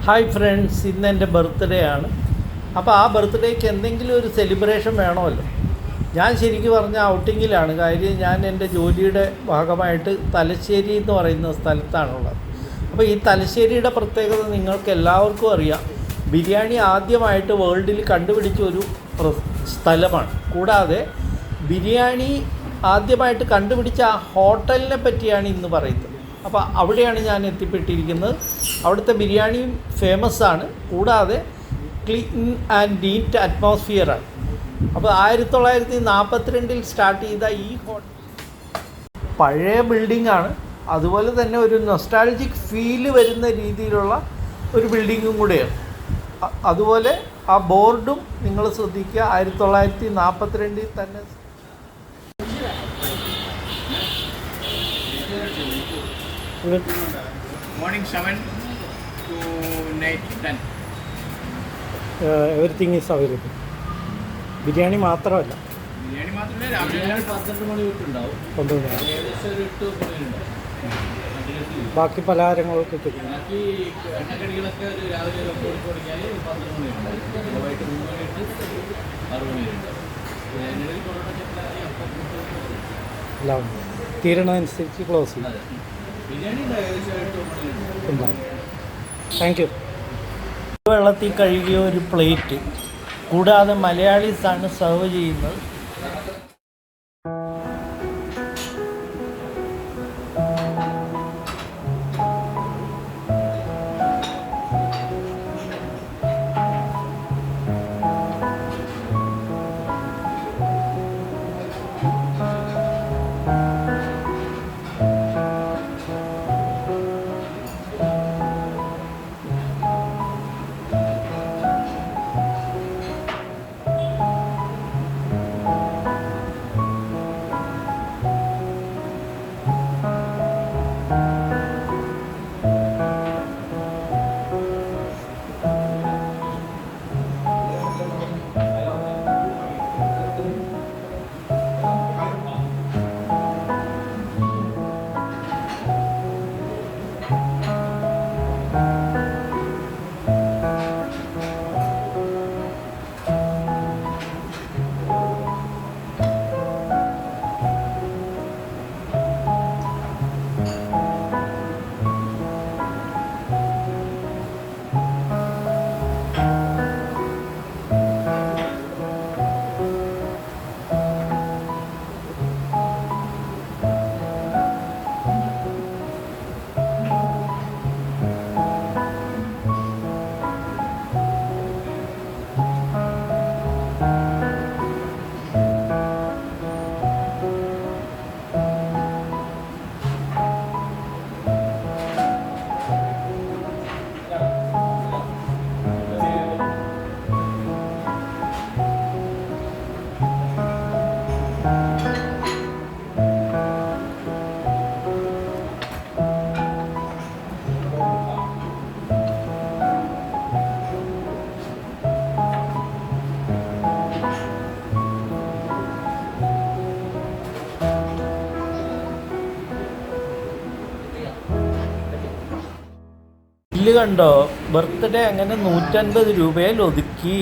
Hi friends, ഇന്ന് എൻ്റെ birthday ആണ്. അപ്പോൾ ആ ബർത്ത്ഡേക്ക് എന്തെങ്കിലും ഒരു സെലിബ്രേഷൻ വേണമല്ലോ. ഞാൻ ശരിക്കും പറഞ്ഞ ഔട്ടിങ്ങിലാണ്. കാര്യം ഞാൻ എൻ്റെ ജോലിയുടെ ഭാഗമായിട്ട് തലശ്ശേരി എന്ന് പറയുന്ന സ്ഥലത്താണുള്ളത്. അപ്പോൾ ഈ തലശ്ശേരിയുടെ പ്രത്യേകത നിങ്ങൾക്ക് എല്ലാവർക്കും അറിയാം. ബിരിയാണി ആദ്യമായിട്ട് വേൾഡിൽ കണ്ടുപിടിച്ച ഒരു സ്ഥലമാണ്. കൂടാതെ ബിരിയാണി ആദ്യമായിട്ട് കണ്ടുപിടിച്ച ആ ഹോട്ടലിനെ പറ്റിയാണ് ഇന്ന് പറയുന്നത്. അപ്പോൾ അവിടെയാണ് ഞാൻ എത്തിപ്പെട്ടിരിക്കുന്നത്. അവിടുത്തെ ബിരിയാണിയും ഫേമസ് ആണ്. കൂടാതെ ക്ലീൻ ആൻഡ് നീറ്റ് അറ്റ്മോസ്ഫിയറാണ്. അപ്പോൾ 1942 സ്റ്റാർട്ട് ചെയ്ത ഈ ഹോട്ടൽ പഴയ ബിൽഡിങ്ങാണ്. അതുപോലെ തന്നെ ഒരു നൊസ്റ്റാൾജിക് ഫീല് വരുന്ന രീതിയിലുള്ള ഒരു ബിൽഡിങ്ങും കൂടെയാണ്. അതുപോലെ ആ ബോർഡും നിങ്ങൾ ശ്രദ്ധിക്കുക. 1942 തന്നെ. Morning 7 to night 10. Everything is available. Biryani മാത്രമല്ല, ബിരിയാണി മാത്രമല്ല, രാവിലെ 12 മണി തൊട്ടുണ്ടാവും. ഏകദേശം ഒരു 8 മണി ഉണ്ടാവും. ബാക്കി പലഹാരങ്ങളൊക്കെ ബാക്കി എണ്ണക്കടികളൊക്കെ ഒരു രാവിലെ 9 മണിക്ക് തുടങ്ങിയാൽ 12 മണി ഉണ്ടാവും. വൈകിട്ട് 3 മണി തൊട്ട് 6 മണി ഉണ്ടാവും. എണ്ണയിൽ പൊറോട്ട ചപ്പാത്തി അപ്പം എല്ലാം തീരണമനുസരിച്ച് ക്ലോസ് ചെയ്യും. ബിരിയാണി ഏകദേശം 8 മണി ഉണ്ടാവും. Thank you. വെള്ളത്തിൽ കഴുകിയ ഒരു പ്ലേറ്റ്. കൂടാതെ മലയാളീസാണ് സെർവ് ചെയ്യുന്നത്. ബില്ല് കണ്ടോ? ബർത്ത്ഡേ അങ്ങനെ 150 രൂപയിൽ ഒതുക്കി.